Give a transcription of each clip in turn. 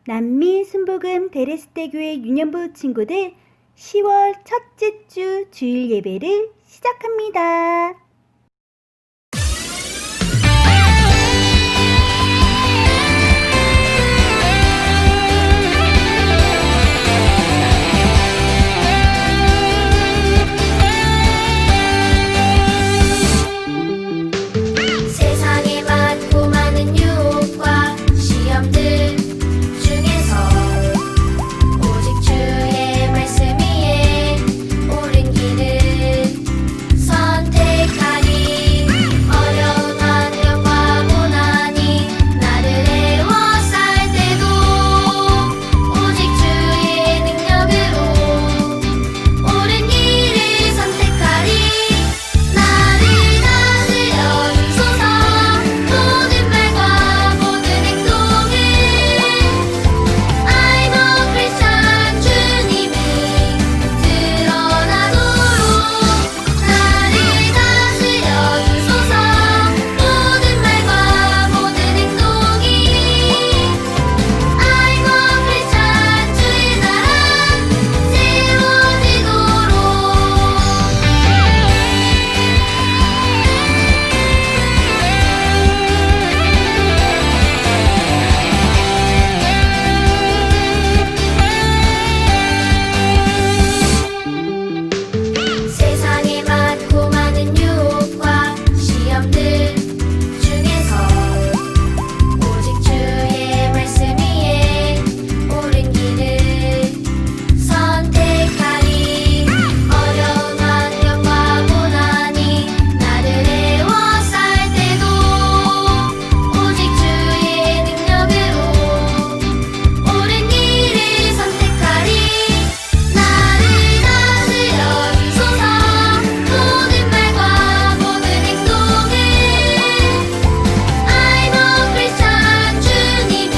남미 순복음 데레스테교회 유년부 친구들 10월 첫째 주 주일 예배를 시작합니다. 세상에 많고 많은 유혹과 시험들 중에서 오직 주의 말씀 위에 옳은 길을 선택하리. 어려운 환경과 고난이 나를 에워쌀 때도 오직 주의 능력으로 옳은 길을 선택하리. 나를 다스려 주소서. 모든 말과 모든 행동을 I'm a Christian 주님이 드러나도록 나를 다스려 주소서. 모든 말과 모든 행동이 I'm a Christian 주의 나라 세워지도록. 세상에 많고 많은 유혹과 시험들 중에서 오직 주의 말씀 위에 옳은 길을 선택하리. 어려운 환경과 고난이 나를 에워쌀 때도 오직 주의 능력으로 옳은 길을 선택하리. 나를 다스려 주소서. 모든 말과 모든 행동을 I'm a Christian 주님이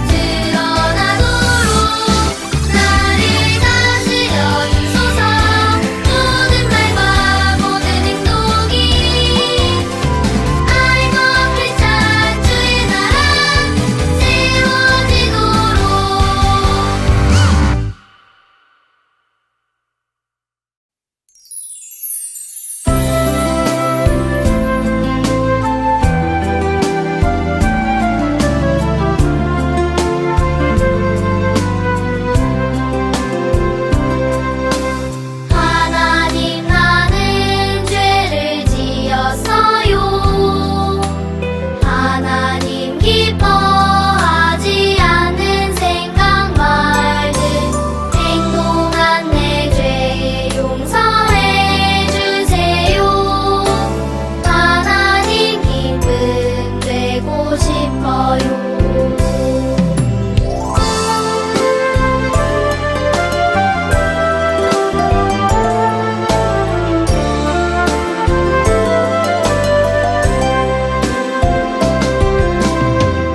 드러나도록 나를 다스려 주소서. 모든 말과 모든 행동이 I'm a Christian 주의 나라 세워지도록. 하나님 나는 죄를 지었어요. 하나님 기뻐하지 않는 생각 말들 행동한 내 죄 용서해 주세요. 하나님 기쁨 되고 싶어요.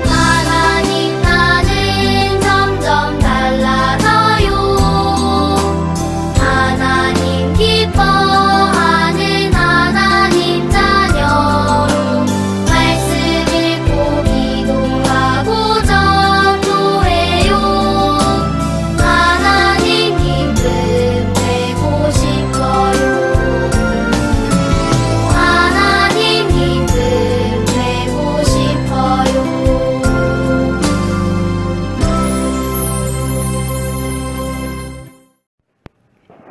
하나님 나는 점점 달라져요. 하나님 기뻐하는 하나님 자녀로 말씀 읽고 기도하고 전도해요. 하나님 기쁨 되고 싶어요. 하나님 기쁨 되고 싶어요.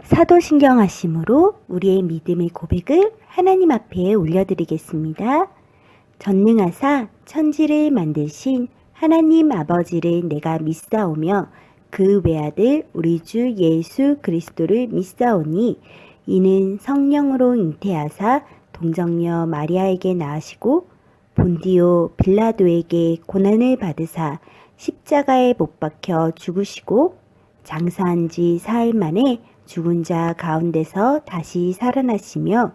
사도신경 하심으로 우리의 믿음의 고백을 하나님 앞에 올려드리겠습니다. 전능하사 천지를 만드신 하나님 아버지를 내가 믿사오며 그 외아들 우리 주 예수 그리스도를 믿사오니 이는 성령으로 잉태하사 동정녀 마리아에게 낳으시고 본디오 빌라도에게 고난을 받으사 십자가에 못 박혀 죽으시고 장사한 지 사흘 만에 죽은 자 가운데서 다시 살아나시며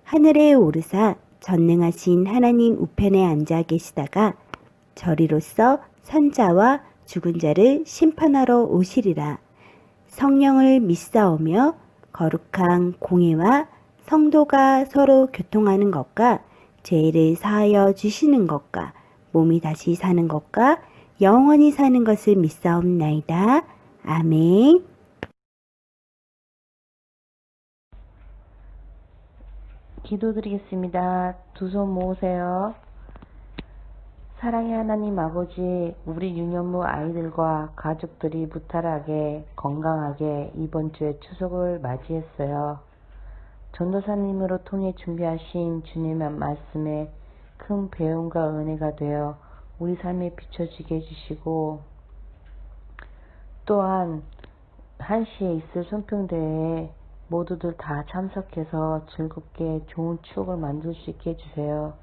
하늘에 오르사 전능하신 하나님 우편에 앉아 계시다가 저리로서 선자와 죽은 자를 심판하러 오시리라. 성령을 믿사오며 거룩한 공회와 성도가 서로 교통하는 것과 죄를 사하여 주시는 것과 몸이 다시 사는 것과 영원히 사는 것을 믿사옵나이다. 아멘. 기도드리겠습니다. 두 손 모으세요. 사랑의 하나님 아버지, 우리 유년무 아이들과 가족들이 무탈하게 건강하게 이번 주에 추석을 맞이했어요. 전도사님으로 통해 준비하신 주님의 말씀에 큰 배움과 은혜가 되어 우리 삶에 비춰지게 해주시고, 또한 한시에 있을 손평대회에 모두들 다 참석해서 즐겁게 좋은 추억을 만들 수 있게 해주세요.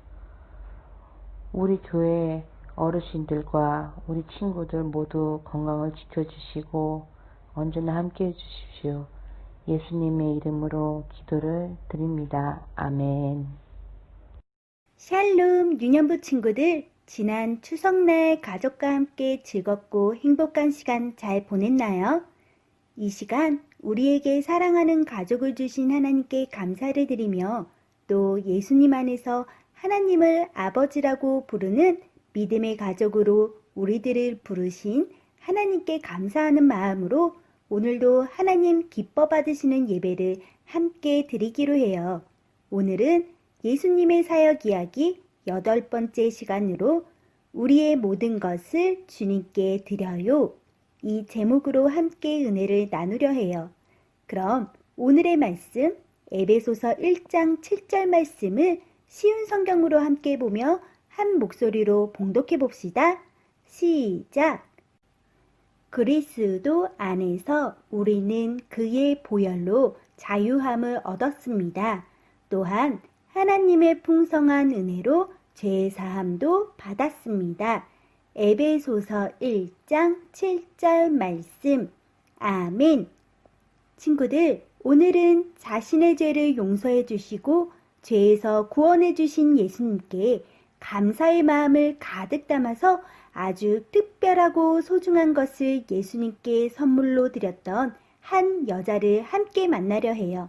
우리 교회 어르신들과 우리 친구들 모두 건강을 지켜주시고 언제나 함께 해주십시오. 예수님의 이름으로 기도를 드립니다. 아멘. 샬롬 유년부 친구들, 지난 추석날 가족과 함께 즐겁고 행복한 시간 잘 보냈나요? 이 시간 우리에게 사랑하는 가족을 주신 하나님께 감사를 드리며 또 예수님 안에서 하나님을 아버지라고 부르는 믿음의 가족으로 우리들을 부르신 하나님께 감사하는 마음으로 오늘도 하나님 기뻐 받으시는 예배를 함께 드리기로 해요. 오늘은 예수님의 사역 이야기 8번째 시간으로 우리의 모든 것을 주님께 드려요. 이 제목으로 함께 은혜를 나누려 해요. 그럼 오늘의 말씀 에베소서 1장 7절 말씀을 쉬운 성경으로 함께 보며 한 목소리로 봉독해 봅시다. 시작! 그리스도 안에서 우리는 그의 보혈로 자유함을 얻었습니다. 또한 하나님의 풍성한 은혜로 죄 사함도 받았습니다. 에베소서 1장 7절 말씀. 아멘. 친구들, 오늘은 자신의 죄를 용서해 주시고 죄에서 구원해 주신 예수님께 감사의 마음을 가득 담아서 아주 특별하고 소중한 것을 예수님께 선물로 드렸던 한 여자를 함께 만나려 해요.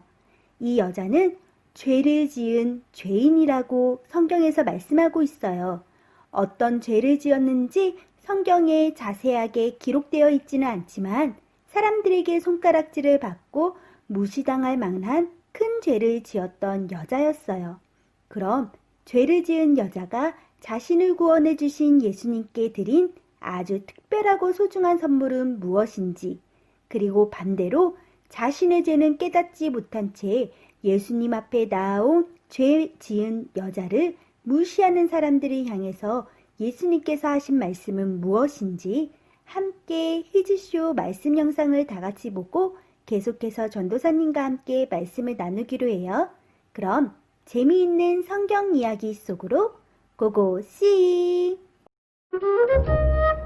이 여자는 죄를 지은 죄인이라고 성경에서 말씀하고 있어요. 어떤 죄를 지었는지 성경에 자세하게 기록되어 있지는 않지만 사람들에게 손가락질을 받고 무시당할 만한 큰 죄를 지었던 여자였어요. 그럼 죄를 지은 여자가 자신을 구원해 주신 예수님께 드린 아주 특별하고 소중한 선물은 무엇인지, 그리고 반대로 자신의 죄는 깨닫지 못한 채 예수님 앞에 나아온 죄 지은 여자를 무시하는 사람들을 향해서 예수님께서 하신 말씀은 무엇인지 함께 히즈쇼 말씀 영상을 다 같이 보고 계속해서 전도사님과 함께 말씀을 나누기로 해요. 그럼 재미있는 성경 이야기 속으로 고고씨!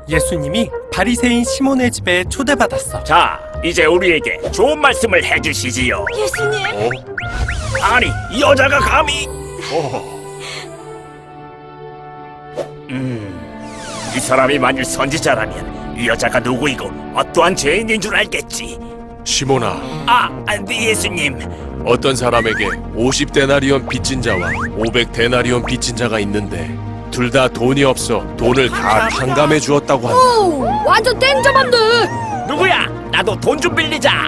예수님이 바리새인 시몬의 집에 초대받았어. 자, 이제 우리에게 좋은 말씀을 해주시지요. 예수님, 아니, 이 여자가 감히... 이 사람이 만일 선지자라면 이 여자가 누구이고 어떠한 죄인인 줄 알겠지. 시몬아, 네 예수님. 어떤 사람에게 50데나리온 빚진 자와 500데나리온 빚진 자가 있는데 둘 다 돈이 없어 돈을 다 탕감해 주었다고 한다. 오, 완전 땡잡한데. 누구야? 나도 돈 좀 빌리자.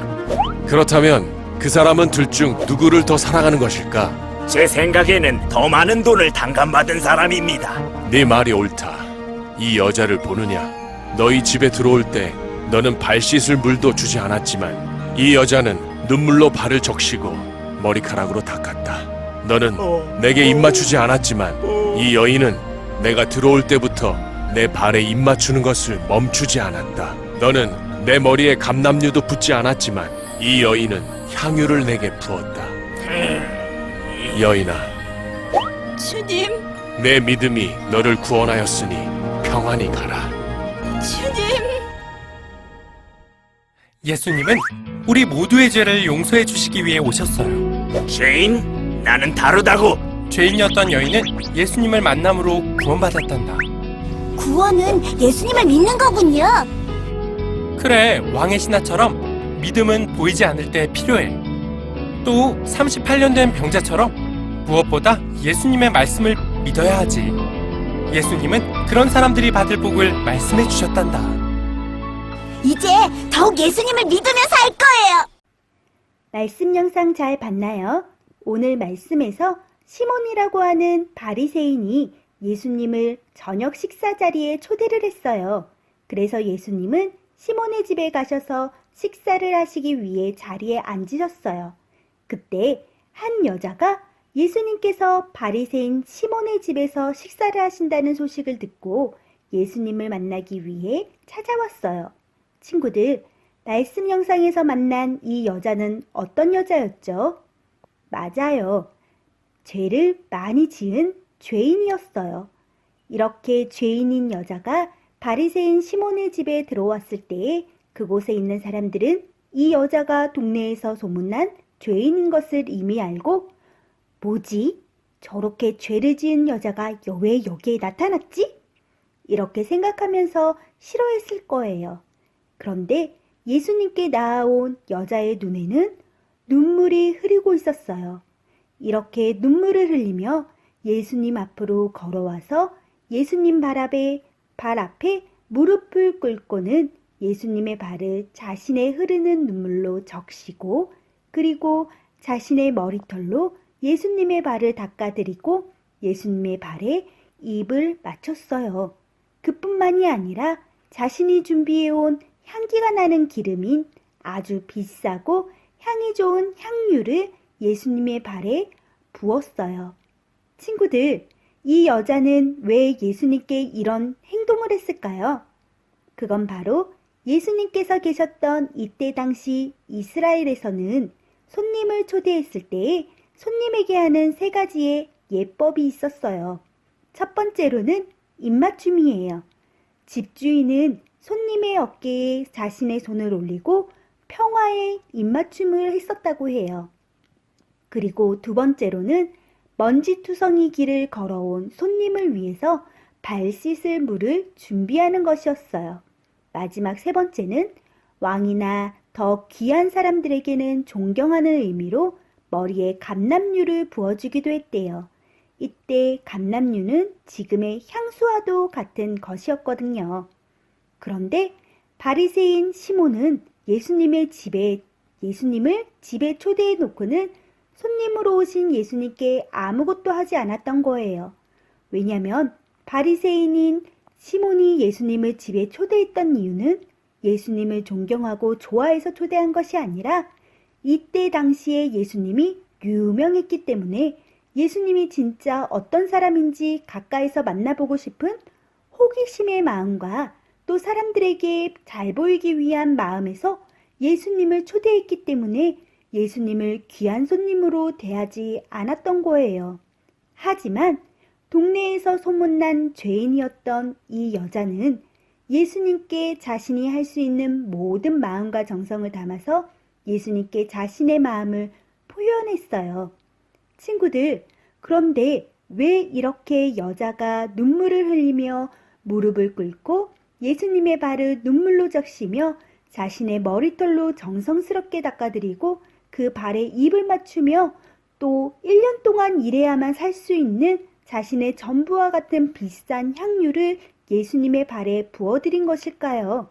그렇다면 그 사람은 둘 중 누구를 더 사랑하는 것일까? 제 생각에는 더 많은 돈을 탕감받은 사람입니다. 네 말이 옳다. 이 여자를 보느냐? 너희 집에 들어올 때 너는 발 씻을 물도 주지 않았지만 이 여자는 눈물로 발을 적시고 머리카락으로 닦았다. 너는 내게 입 맞추지 않았지만 이 여인은 내가 들어올 때부터 내 발에 입 맞추는 것을 멈추지 않았다. 너는 내 머리에 감람류도 붓지 않았지만 이 여인은 향유를 내게 부었다. 여인아, 주님, 내 믿음이 너를 구원하였으니 평안히 가라. 주님. 예수님은 우리 모두의 죄를 용서해 주시기 위해 오셨어요. 죄인? 나는 다르다고. 죄인이었던 여인은 예수님을 만남으로 구원받았단다. 구원은 예수님을 믿는 거군요. 그래, 왕의 신하처럼 믿음은 보이지 않을 때 필요해. 또 38년 된 병자처럼 무엇보다 예수님의 말씀을 믿어야 하지. 예수님은 그런 사람들이 받을 복을 말씀해 주셨단다. 이제 더욱 예수님을 믿으면서 할 거예요. 말씀 영상 잘 봤나요? 오늘 말씀에서 시몬이라고 하는 바리새인이 예수님을 저녁 식사 자리에 초대를 했어요. 그래서 예수님은 시몬의 집에 가셔서 식사를 하시기 위해 자리에 앉으셨어요. 그때 한 여자가 예수님께서 바리새인 시몬의 집에서 식사를 하신다는 소식을 듣고 예수님을 만나기 위해 찾아왔어요. 친구들, 말씀 영상에서 만난 이 여자는 어떤 여자였죠? 맞아요. 죄를 많이 지은 죄인이었어요. 이렇게 죄인인 여자가 바리새인 시몬의 집에 들어왔을 때에 그곳에 있는 사람들은 이 여자가 동네에서 소문난 죄인인 것을 이미 알고 뭐지? 저렇게 죄를 지은 여자가 왜 여기에 나타났지? 이렇게 생각하면서 싫어했을 거예요. 그런데 예수님께 나아온 여자의 눈에는 눈물이 흐르고 있었어요. 이렇게 눈물을 흘리며 예수님 앞으로 걸어와서 예수님 발 앞에 무릎을 꿇고는 예수님의 발을 자신의 흐르는 눈물로 적시고 그리고 자신의 머리털로 예수님의 발을 닦아드리고 예수님의 발에 입을 맞췄어요. 그뿐만이 아니라 자신이 준비해온 향기가 나는 기름인 아주 비싸고 향이 좋은 향유를 예수님의 발에 부었어요. 친구들, 이 여자는 왜 예수님께 이런 행동을 했을까요? 그건 바로 예수님께서 계셨던 이때 당시 이스라엘에서는 손님을 초대했을 때에 손님에게 하는 3가지의 예법이 있었어요. 첫 번째로는 입맞춤이에요. 집주인은 손님의 어깨에 자신의 손을 올리고 평화의 입맞춤을 했었다고 해요. 그리고 두 번째로는 먼지투성이 길을 걸어온 손님을 위해서 발 씻을 물을 준비하는 것이었어요. 마지막 3번째는 왕이나 더 귀한 사람들에게는 존경하는 의미로 머리에 감람유를 부어주기도 했대요. 이때 감람유는 지금의 향수와도 같은 것이었거든요. 그런데 바리새인 시몬은 예수님을 집에 초대해 놓고는 손님으로 오신 예수님께 아무것도 하지 않았던 거예요. 왜냐하면 바리새인인 시몬이 예수님을 집에 초대했던 이유는 예수님을 존경하고 좋아해서 초대한 것이 아니라 이때 당시에 예수님이 유명했기 때문에 예수님이 진짜 어떤 사람인지 가까이서 만나보고 싶은 호기심의 마음과 또 사람들에게 잘 보이기 위한 마음에서 예수님을 초대했기 때문에 예수님을 귀한 손님으로 대하지 않았던 거예요. 하지만 동네에서 소문난 죄인이었던 이 여자는 예수님께 자신이 할 수 있는 모든 마음과 정성을 담아서 예수님께 자신의 마음을 표현했어요. 친구들, 그런데 왜 이렇게 여자가 눈물을 흘리며 무릎을 꿇고 예수님의 발을 눈물로 적시며 자신의 머리털로 정성스럽게 닦아드리고 그 발에 입을 맞추며 또 1년 동안 일해야만 살 수 있는 자신의 전부와 같은 비싼 향유를 예수님의 발에 부어드린 것일까요?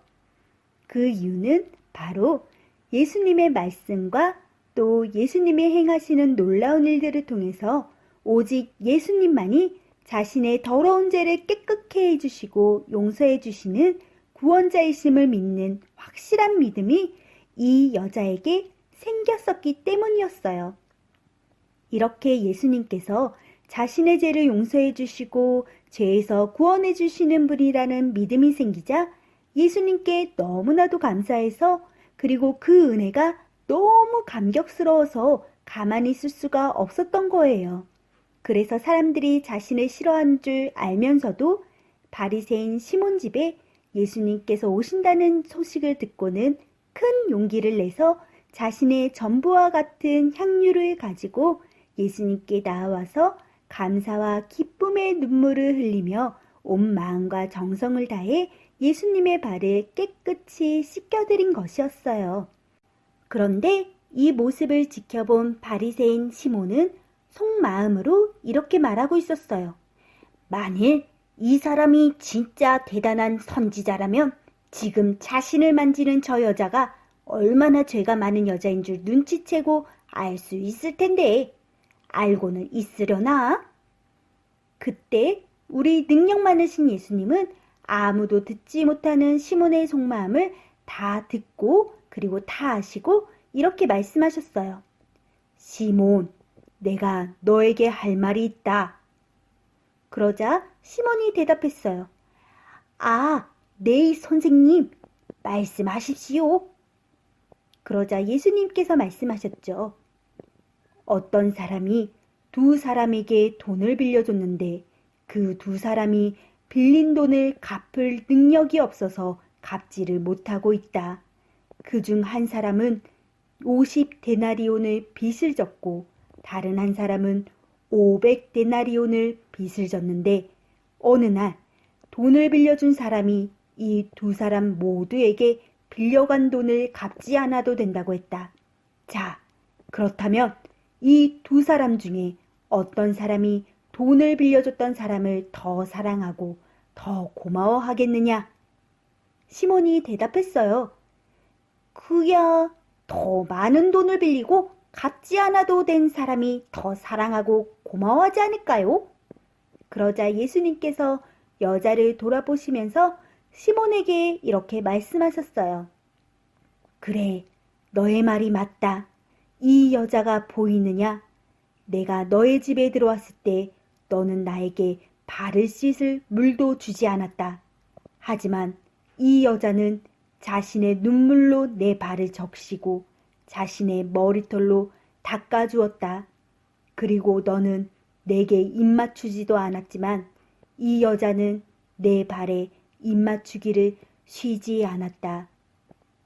그 이유는 바로 예수님의 말씀과 또 예수님의 행하시는 놀라운 일들을 통해서 오직 예수님만이 자신의 더러운 죄를 깨끗게 해주시고 용서해 주시는 구원자이심을 믿는 확실한 믿음이 이 여자에게 생겼었기 때문이었어요. 이렇게 예수님께서 자신의 죄를 용서해 주시고 죄에서 구원해 주시는 분이라는 믿음이 생기자 예수님께 너무나도 감사해서 그리고 그 은혜가 너무 감격스러워서 가만히 있을 수가 없었던 거예요. 그래서 사람들이 자신을 싫어하는 줄 알면서도 바리새인 시몬 집에 예수님께서 오신다는 소식을 듣고는 큰 용기를 내서 자신의 전부와 같은 향유를 가지고 예수님께 나와서 감사와 기쁨의 눈물을 흘리며 온 마음과 정성을 다해 예수님의 발을 깨끗이 씻겨드린 것이었어요. 그런데 이 모습을 지켜본 바리새인 시몬은 속마음으로 이렇게 말하고 있었어요. 만일 이 사람이 진짜 대단한 선지자라면 지금 자신을 만지는 저 여자가 얼마나 죄가 많은 여자인 줄 눈치채고 알 수 있을 텐데 알고는 있으려나? 그때 우리 능력 많으신 예수님은 아무도 듣지 못하는 시몬의 속마음을 다 듣고 그리고 다 아시고 이렇게 말씀하셨어요. 시몬, 내가 너에게 할 말이 있다. 그러자 시몬이 대답했어요. 아, 네, 선생님, 말씀하십시오. 그러자 예수님께서 말씀하셨죠. 어떤 사람이 두 사람에게 돈을 빌려줬는데 그 두 사람이 빌린 돈을 갚을 능력이 없어서 갚지를 못하고 있다. 그중 한 사람은 50데나리온을 빚을 졌고 다른 한 사람은 500데나리온을 빚을 졌는데 어느 날 돈을 빌려준 사람이 이 두 사람 모두에게 빌려간 돈을 갚지 않아도 된다고 했다. 자, 그렇다면 이 두 사람 중에 어떤 사람이 돈을 빌려줬던 사람을 더 사랑하고 더 고마워하겠느냐? 시몬이 대답했어요. 그야 더 많은 돈을 빌리고 갚지 않아도 된 사람이 더 사랑하고 고마워하지 않을까요? 그러자 예수님께서 여자를 돌아보시면서 시몬에게 이렇게 말씀하셨어요. 그래, 너의 말이 맞다. 이 여자가 보이느냐? 내가 너의 집에 들어왔을 때 너는 나에게 발을 씻을 물도 주지 않았다. 하지만 이 여자는 자신의 눈물로 내 발을 적시고 자신의 머리털로 닦아주었다. 그리고 너는 내게 입 맞추지도 않았지만 이 여자는 내 발에 입 맞추기를 쉬지 않았다.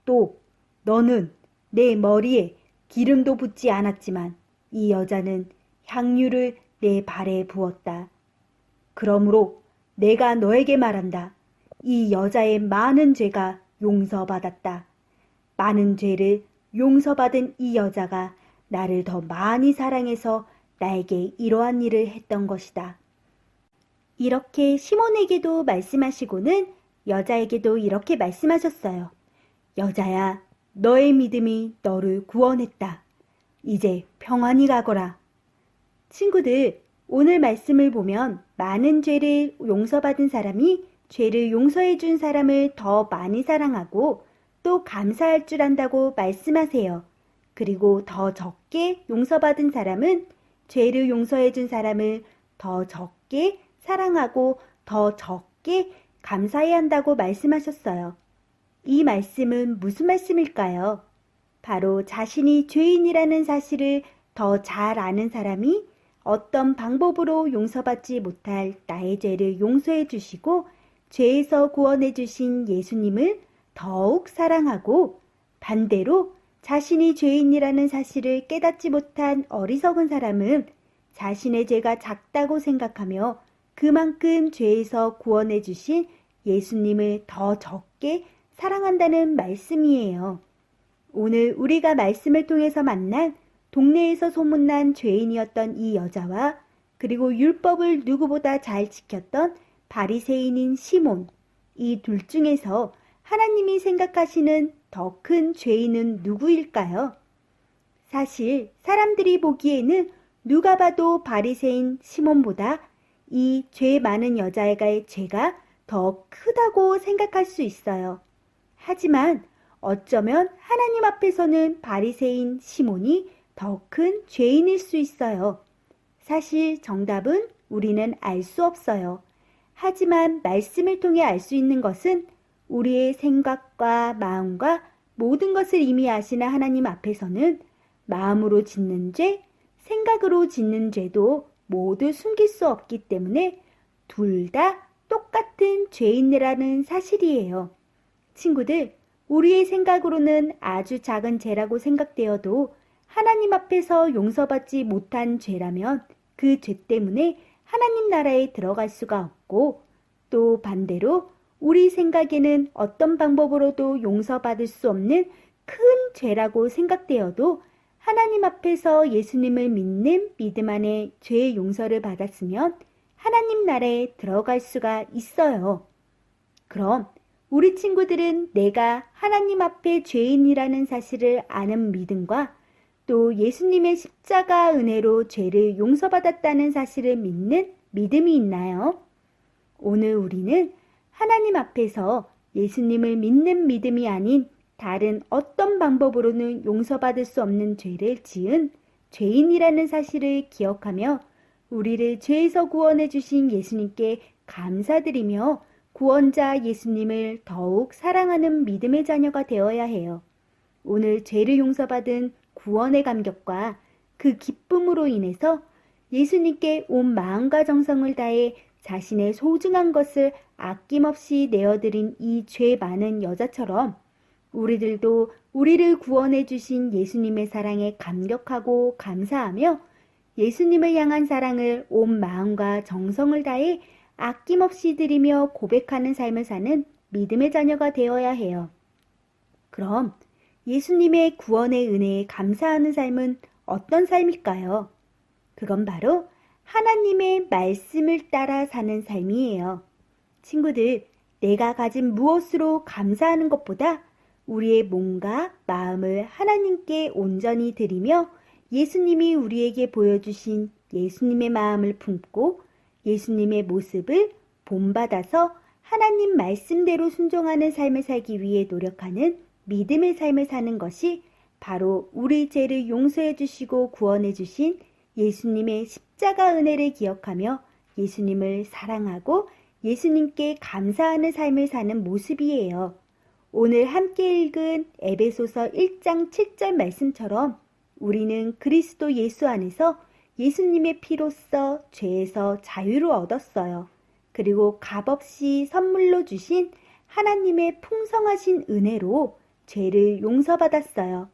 또 너는 내 머리에 기름도 붓지 않았지만 이 여자는 향유를 내 발에 부었다. 그러므로 내가 너에게 말한다. 이 여자의 많은 죄가 용서받았다. 많은 죄를 용서받은 이 여자가 나를 더 많이 사랑해서 나에게 이러한 일을 했던 것이다. 이렇게 시몬에게도 말씀하시고는 여자에게도 이렇게 말씀하셨어요. 여자야, 너의 믿음이 너를 구원했다. 이제 평안히 가거라. 친구들, 오늘 말씀을 보면 많은 죄를 용서받은 사람이 죄를 용서해 준 사람을 더 많이 사랑하고 또 감사할 줄 안다고 말씀하세요. 그리고 더 적게 용서받은 사람은 죄를 용서해 준 사람을 더 적게 사랑하고 더 적게 감사해야 한다고 말씀하셨어요. 이 말씀은 무슨 말씀일까요? 바로 자신이 죄인이라는 사실을 더 잘 아는 사람이 어떤 방법으로 용서받지 못할 나의 죄를 용서해 주시고 죄에서 구원해 주신 예수님을 더욱 사랑하고 반대로 자신이 죄인이라는 사실을 깨닫지 못한 어리석은 사람은 자신의 죄가 작다고 생각하며 그만큼 죄에서 구원해 주신 예수님을 더 적게 사랑한다는 말씀이에요. 오늘 우리가 말씀을 통해서 만난 동네에서 소문난 죄인이었던 이 여자와 그리고 율법을 누구보다 잘 지켰던 바리새인인 시몬, 이 둘 중에서 하나님이 생각하시는 더 큰 죄인은 누구일까요? 사실 사람들이 보기에는 누가 봐도 바리새인 시몬보다 이 죄 많은 여자애가의 죄가 더 크다고 생각할 수 있어요. 하지만 어쩌면 하나님 앞에서는 바리새인 시몬이 더 큰 죄인일 수 있어요. 사실 정답은 우리는 알 수 없어요. 하지만 말씀을 통해 알 수 있는 것은 우리의 생각과 마음과 모든 것을 이미 아시는 하나님 앞에서는 마음으로 짓는 죄, 생각으로 짓는 죄도 모두 숨길 수 없기 때문에 둘 다 똑같은 죄인이라는 사실이에요. 친구들, 우리의 생각으로는 아주 작은 죄라고 생각되어도 하나님 앞에서 용서받지 못한 죄라면 그 죄 때문에 하나님 나라에 들어갈 수가 없고 또 반대로 우리 생각에는 어떤 방법으로도 용서받을 수 없는 큰 죄라고 생각되어도 하나님 앞에서 예수님을 믿는 믿음 안에 죄의 용서를 받았으면 하나님 나라에 들어갈 수가 있어요. 그럼 우리 친구들은 내가 하나님 앞에 죄인이라는 사실을 아는 믿음과 또 예수님의 십자가 은혜로 죄를 용서받았다는 사실을 믿는 믿음이 있나요? 오늘 우리는 하나님 앞에서 예수님을 믿는 믿음이 아닌 다른 어떤 방법으로는 용서받을 수 없는 죄를 지은 죄인이라는 사실을 기억하며 우리를 죄에서 구원해 주신 예수님께 감사드리며 구원자 예수님을 더욱 사랑하는 믿음의 자녀가 되어야 해요. 오늘 죄를 용서받은 구원의 감격과 그 기쁨으로 인해서 예수님께 온 마음과 정성을 다해 자신의 소중한 것을 아낌없이 내어드린 이 죄 많은 여자처럼 우리들도 우리를 구원해 주신 예수님의 사랑에 감격하고 감사하며 예수님을 향한 사랑을 온 마음과 정성을 다해 아낌없이 드리며 고백하는 삶을 사는 믿음의 자녀가 되어야 해요. 그럼 예수님의 구원의 은혜에 감사하는 삶은 어떤 삶일까요? 그건 바로 하나님의 말씀을 따라 사는 삶이에요. 친구들, 내가 가진 무엇으로 감사하는 것보다 우리의 몸과 마음을 하나님께 온전히 드리며 예수님이 우리에게 보여주신 예수님의 마음을 품고 예수님의 모습을 본받아서 하나님 말씀대로 순종하는 삶을 살기 위해 노력하는 믿음의 삶을 사는 것이 바로 우리 죄를 용서해 주시고 구원해 주신 예수님의 십자가 은혜를 기억하며 예수님을 사랑하고 예수님께 감사하는 삶을 사는 모습이에요. 오늘 함께 읽은 에베소서 1장 7절 말씀처럼 우리는 그리스도 예수 안에서 예수님의 피로써 죄에서 자유를 얻었어요. 그리고 값없이 선물로 주신 하나님의 풍성하신 은혜로 죄를 용서받았어요.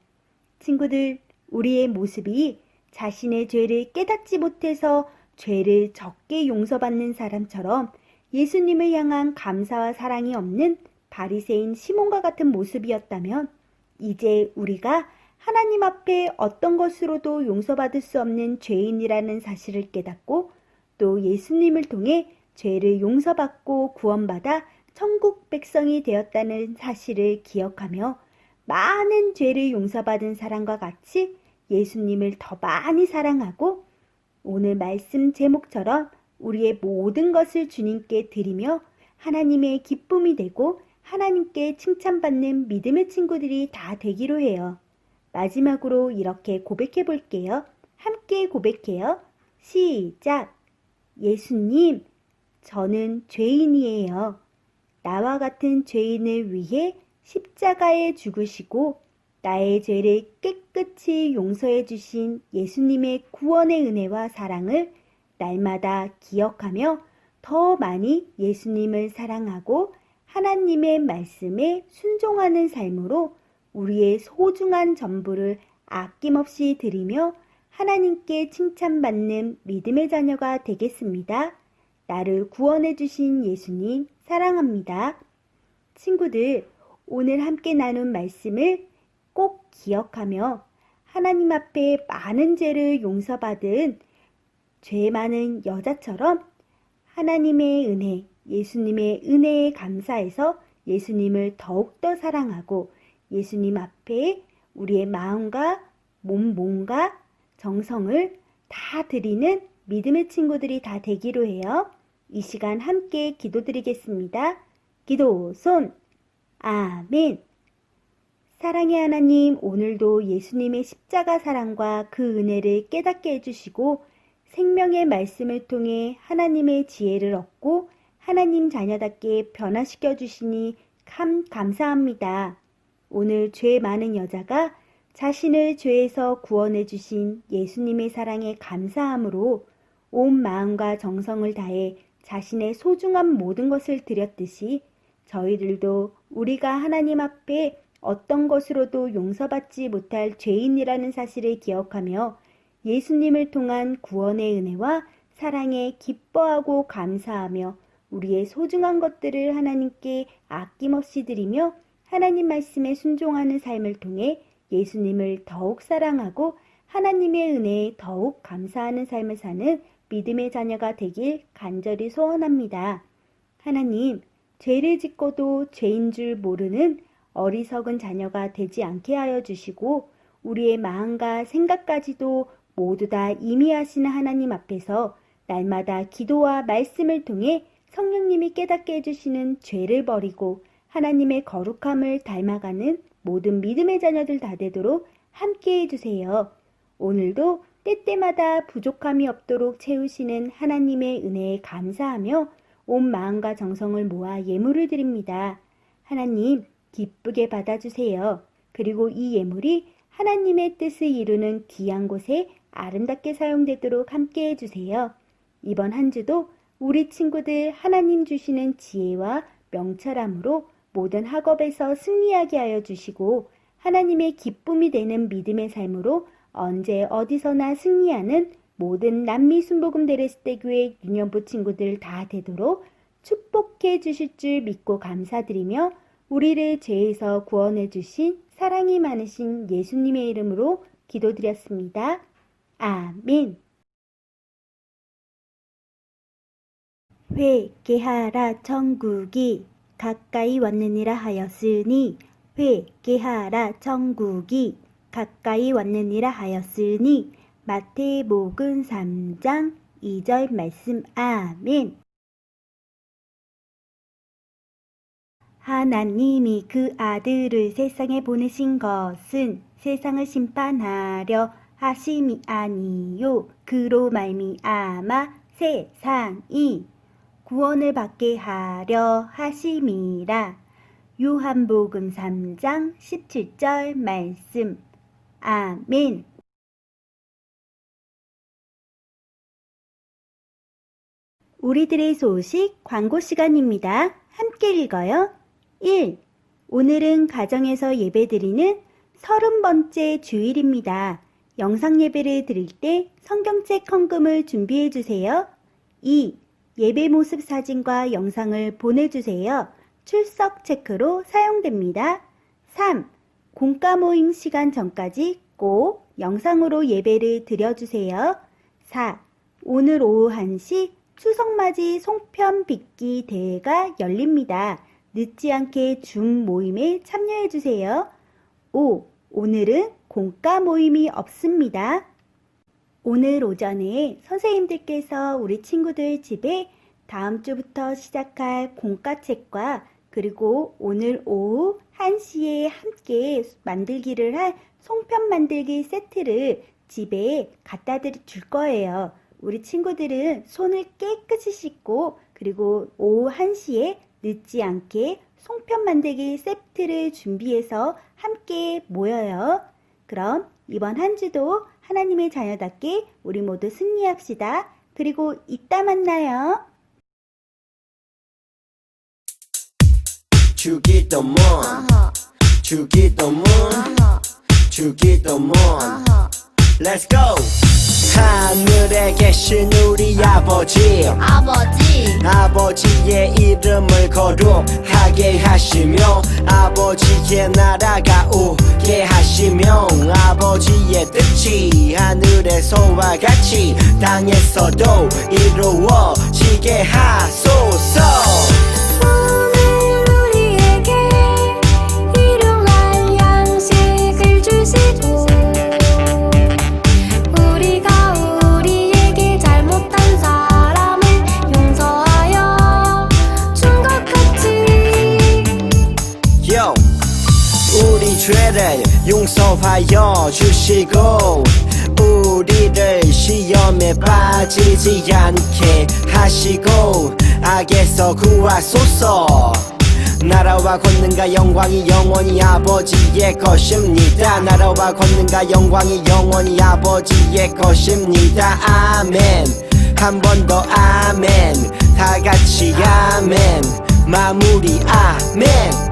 친구들, 우리의 모습이 자신의 죄를 깨닫지 못해서 죄를 적게 용서받는 사람처럼 예수님을 향한 감사와 사랑이 없는 바리새인 시몬과 같은 모습이었다면 이제 우리가 하나님 앞에 어떤 것으로도 용서받을 수 없는 죄인이라는 사실을 깨닫고 또 예수님을 통해 죄를 용서받고 구원받아 천국 백성이 되었다는 사실을 기억하며 많은 죄를 용서받은 사람과 같이 예수님을 더 많이 사랑하고 오늘 말씀 제목처럼 우리의 모든 것을 주님께 드리며 하나님의 기쁨이 되고 하나님께 칭찬받는 믿음의 친구들이 다 되기로 해요. 마지막으로 이렇게 고백해 볼게요. 함께 고백해요. 시작! 예수님, 저는 죄인이에요. 나와 같은 죄인을 위해 십자가에 죽으시고 나의 죄를 깨끗이 용서해 주신 예수님의 구원의 은혜와 사랑을 날마다 기억하며 더 많이 예수님을 사랑하고 하나님의 말씀에 순종하는 삶으로 우리의 소중한 전부를 아낌없이 드리며 하나님께 칭찬받는 믿음의 자녀가 되겠습니다. 나를 구원해 주신 예수님 사랑합니다. 친구들, 오늘 함께 나눈 말씀을 꼭 기억하며 하나님 앞에 많은 죄를 용서받은 죄 많은 여자처럼 하나님의 은혜, 예수님의 은혜에 감사해서 예수님을 더욱더 사랑하고 예수님 앞에 우리의 마음과 몸과 정성을 다 드리는 믿음의 친구들이 다 되기로 해요. 이 시간 함께 기도드리겠습니다. 기도 손. 아멘. 사랑의 하나님, 오늘도 예수님의 십자가 사랑과 그 은혜를 깨닫게 해주시고 생명의 말씀을 통해 하나님의 지혜를 얻고 하나님 자녀답게 변화시켜 주시니 참 감사합니다. 오늘 죄 많은 여자가 자신을 죄에서 구원해 주신 예수님의 사랑에 감사함으로 온 마음과 정성을 다해 자신의 소중한 모든 것을 드렸듯이 저희들도 우리가 하나님 앞에 어떤 것으로도 용서받지 못할 죄인이라는 사실을 기억하며 예수님을 통한 구원의 은혜와 사랑에 기뻐하고 감사하며 우리의 소중한 것들을 하나님께 아낌없이 드리며 하나님 말씀에 순종하는 삶을 통해 예수님을 더욱 사랑하고 하나님의 은혜에 더욱 감사하는 삶을 사는 믿음의 자녀가 되길 간절히 소원합니다. 하나님, 죄를 짓고도 죄인 줄 모르는 어리석은 자녀가 되지 않게 하여 주시고 우리의 마음과 생각까지도 모두 다 임의하시는 하나님 앞에서 날마다 기도와 말씀을 통해 성령님이 깨닫게 해주시는 죄를 버리고 하나님의 거룩함을 닮아가는 모든 믿음의 자녀들 다 되도록 함께 해주세요. 오늘도 때때마다 부족함이 없도록 채우시는 하나님의 은혜에 감사하며 온 마음과 정성을 모아 예물을 드립니다. 하나님, 기쁘게 받아주세요. 그리고 이 예물이 하나님의 뜻을 이루는 귀한 곳에 아름답게 사용되도록 함께 해주세요. 이번 한 주도 우리 친구들 하나님 주시는 지혜와 명철함으로 모든 학업에서 승리하게 하여 주시고 하나님의 기쁨이 되는 믿음의 삶으로 언제 어디서나 승리하는 모든 남미 순복음 데레스테교회 유년부 친구들 다 되도록 축복해 주실 줄 믿고 감사드리며 우리를 죄에서 구원해 주신 사랑이 많으신 예수님의 이름으로 기도드렸습니다. 아멘. 회개하라 천국이 가까이 왔느니라 하였으니 회개하라 천국이 가까이 왔느니라 하였으니 마태복음 3장 2절 말씀. 아멘. 하나님이 그 아들을 세상에 보내신 것은 세상을 심판하려 하심이 아니요 그로 말미암아 세상이 구원을 받게 하려 하심이라. 요한복음 3장 17절 말씀. 아멘. 우리들의 소식 광고 시간입니다. 함께 읽어요. 1. 오늘은 가정에서 예배드리는 30번째 주일입니다. 영상 예배를 드릴 때 성경책 헌금을 준비해 주세요. 2. 예배 모습 사진과 영상을 보내주세요. 출석 체크로 사용됩니다. 3. 공과 모임 시간 전까지 꼭 영상으로 예배를 드려주세요. 4. 오늘 오후 1시 추석맞이 송편 빚기 대회가 열립니다. 늦지 않게 줌 모임에 참여해주세요. 5. 오늘은 공과 모임이 없습니다. 오늘 오전에 선생님들께서 우리 친구들 집에 다음 주부터 시작할 공과책과 그리고 오늘 오후 1시에 함께 만들기를 할 송편 만들기 세트를 집에 갖다 줄 거예요. 우리 친구들은 손을 깨끗이 씻고 그리고 오후 1시에 늦지 않게 송편 만들기 세트를 준비해서 함께 모여요. 그럼 이번 한 주도 하나님의 자녀답게 우리 모두 승리합시다. 그리고 이따 만나요. 주기도문 주기도문 주기도문 Let's go! 하늘에 계신 우리 아버지 아버지의 이름을 거룩하게 하시며 아버지의 나라가 오게 하시며 아버지의 뜻이 하늘에서와 같이 땅에서도 이루어지게 하소서. 우리 죄를 용서하여 주시고 우리를 시험에 빠지지 않게 하시고 악에서 구하소서. 나라와 권능과 영광이 영원히 아버지의 것입니다. 나라와 권능과 영광이 영원히 아버지의 것입니다. 아멘. 한 번 더 아멘. 다 같이 아멘. 마무리 아멘.